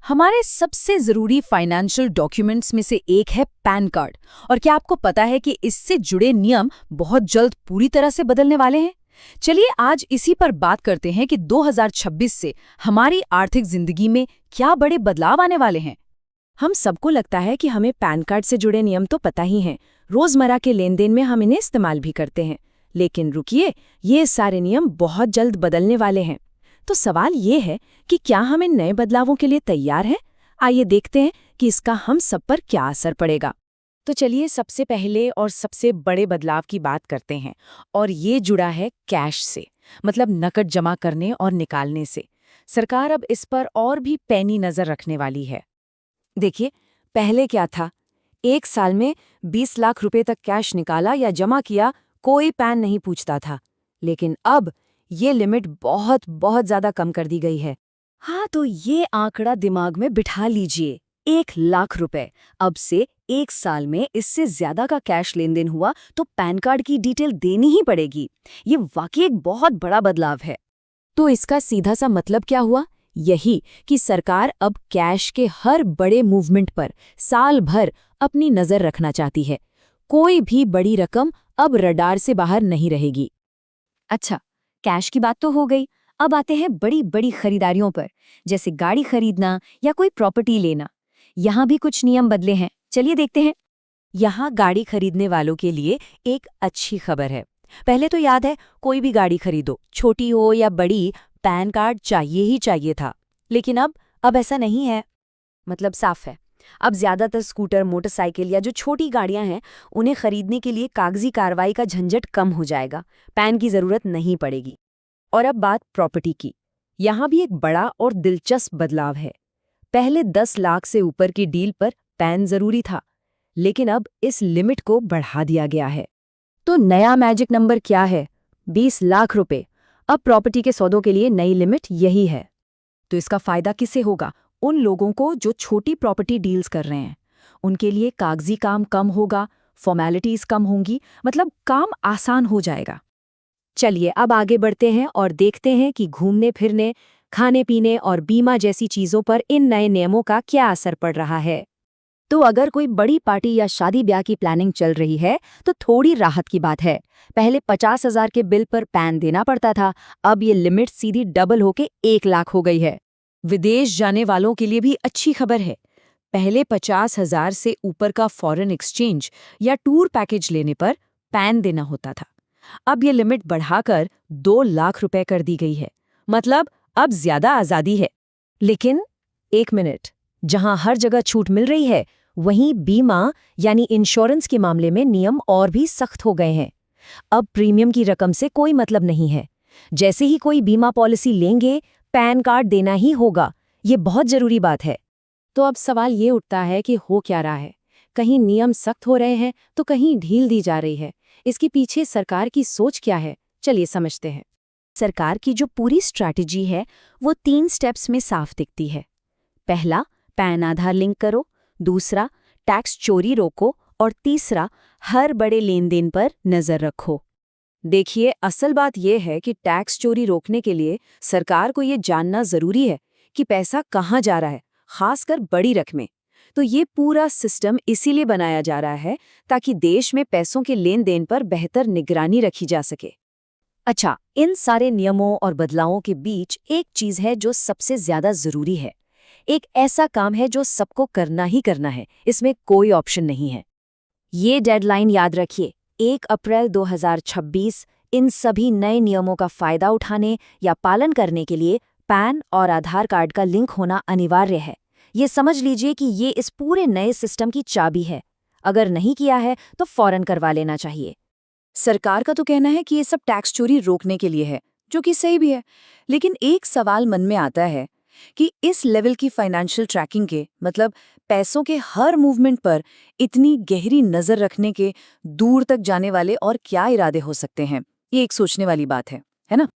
हमारे सबसे जरूरी फाइनेंशियल डॉक्यूमेंट्स में से एक है पैन कार्ड। और क्या आपको पता है कि इससे जुड़े नियम बहुत जल्द पूरी तरह से बदलने वाले हैं? चलिए आज इसी पर बात करते हैं कि 2026 से हमारी आर्थिक जिंदगी में क्या बड़े बदलाव आने वाले हैं। हम सबको लगता है कि हमें पैन कार्ड से जुड़े नियम तो पता ही हैं, रोजमर्रा के लेन देन में हम इन्हें इस्तेमाल भी करते हैं। लेकिन रुकिए, ये सारे नियम बहुत जल्द बदलने वाले हैं। तो सवाल ये है कि क्या हम इन नए बदलावों के लिए तैयार हैं? आइए देखते हैं कि इसका हम सब पर क्या असर पड़ेगा। तो चलिए सबसे पहले और सबसे बड़े बदलाव की बात करते हैं, और ये जुड़ा है कैश से, मतलब नकद जमा करने और निकालने से। सरकार अब इस पर और भी पैनी नजर रखने वाली है। देखिए, पहले क्या था, एक साल में 20 लाख रुपए तक कैश निकाला या जमा किया, कोई पैन नहीं पूछता था। लेकिन अब ये लिमिट बहुत बहुत ज्यादा कम कर दी गई है। हाँ, तो ये आंकड़ा दिमाग में बिठा लीजिए, 1 लाख रुपए। अब से एक साल में इससे ज्यादा का कैश लेन देन हुआ तो पैन कार्ड की डिटेल देनी ही पड़ेगी। ये वाकई एक बहुत बड़ा बदलाव है। तो इसका सीधा सा मतलब क्या हुआ? यही कि सरकार अब कैश के हर बड़े मूवमेंट पर साल भर अपनी नजर रखना चाहती है। कोई भी बड़ी रकम अब रडार से बाहर नहीं रहेगी। अच्छा, कैश की बात तो हो गई। अब आते हैं बड़ी बड़ी खरीदारियों पर, जैसे गाड़ी खरीदना या कोई प्रॉपर्टी लेना। यहाँ भी कुछ नियम बदले हैं, चलिए देखते हैं। यहाँ गाड़ी खरीदने वालों के लिए एक अच्छी खबर है। पहले तो याद है, कोई भी गाड़ी खरीदो, छोटी हो या बड़ी, पैन कार्ड चाहिए ही चाहिए था। लेकिन अब ऐसा नहीं है। मतलब साफ है, अब ज्यादातर स्कूटर, मोटरसाइकिल या जो छोटी गाड़ियां हैं, उन्हें खरीदने के लिए कागजी कार्रवाई का झंझट कम हो जाएगा। पैन की जरूरत नहीं पड़ेगी। और अब बात प्रॉपर्टी की। यहाँ भी एक बड़ा और दिलचस्प बदलाव है। पहले 10 लाख से ऊपर की डील पर पैन जरूरी था, लेकिन अब इस लिमिट को बढ़ा दिया गया है। तो नया मैजिक नंबर क्या है? 20 लाख रुपए। अब प्रॉपर्टी के सौदों के लिए नई लिमिट यही है। तो इसका फायदा किसे होगा? उन लोगों को जो छोटी प्रॉपर्टी डील्स कर रहे हैं। उनके लिए कागजी काम कम होगा, फॉर्मेलिटीज कम होंगी, मतलब काम आसान हो जाएगा। चलिए अब आगे बढ़ते हैं और देखते हैं कि घूमने फिरने, खाने पीने और बीमा जैसी चीजों पर इन नए नियमों का क्या असर पड़ रहा है। तो अगर कोई बड़ी पार्टी या शादी ब्याह की प्लानिंग चल रही है तो थोड़ी राहत की बात है। पहले 50,000 के बिल पर पैन देना पड़ता था, अब ये लिमिट सीधी डबल होके 1 लाख हो गई है। विदेश जाने वालों के लिए भी अच्छी खबर है। पहले 50,000 से ऊपर का फॉरेन एक्सचेंज या टूर पैकेज लेने पर पैन देना होता था। अब ये लिमिट बढ़ाकर 2 लाख रुपए कर दी गई है। मतलब अब ज्यादा आजादी है। लेकिन एक मिनट, जहां हर जगह छूट मिल रही है, वहीं बीमा यानी इंश्योरेंस के मामले में नियम और भी सख्त हो गए हैं। अब प्रीमियम की रकम से कोई मतलब नहीं है। जैसे ही कोई बीमा पॉलिसी लेंगे, पैन कार्ड देना ही होगा। ये बहुत जरूरी बात है। तो अब सवाल ये उठता है कि हो क्या रहा है? कहीं नियम सख्त हो रहे हैं तो कहीं ढील दी जा रही है। इसके पीछे सरकार की सोच क्या है? चलिए समझते हैं। सरकार की जो पूरी स्ट्रैटेजी है वो 3 स्टेप्स में साफ दिखती है। पहला, पैन आधार लिंक करो। दूसरा, टैक्स चोरी रोको। और तीसरा, हर बड़े लेन देन पर नजर रखो। देखिए, असल बात यह है कि टैक्स चोरी रोकने के लिए सरकार को ये जानना जरूरी है कि पैसा कहाँ जा रहा है, खासकर बड़ी रकमें। तो ये पूरा सिस्टम इसीलिए बनाया जा रहा है ताकि देश में पैसों के लेन देन पर बेहतर निगरानी रखी जा सके। अच्छा, इन सारे नियमों और बदलावों के बीच एक चीज है जो सबसे ज्यादा जरूरी है। एक ऐसा काम है जो सबको करना ही करना है, इसमें कोई ऑप्शन नहीं है। ये डेडलाइन याद रखिए, 1 अप्रैल 2026। इन सभी नए नियमों का फायदा उठाने या पालन करने के लिए पैन और आधार कार्ड का लिंक होना अनिवार्य है। ये समझ लीजिए कि ये इस पूरे नए सिस्टम की चाबी है। अगर नहीं किया है तो फौरन करवा लेना चाहिए। सरकार का तो कहना है कि ये सब टैक्स चोरी रोकने के लिए है, जो कि सही भी है। लेकिन एक सवाल मन में आता है कि इस लेवल की फाइनेंशियल ट्रैकिंग के, मतलब पैसों के हर मूवमेंट पर इतनी गहरी नजर रखने के दूर तक जाने वाले और क्या इरादे हो सकते हैं? ये एक सोचने वाली बात है ना?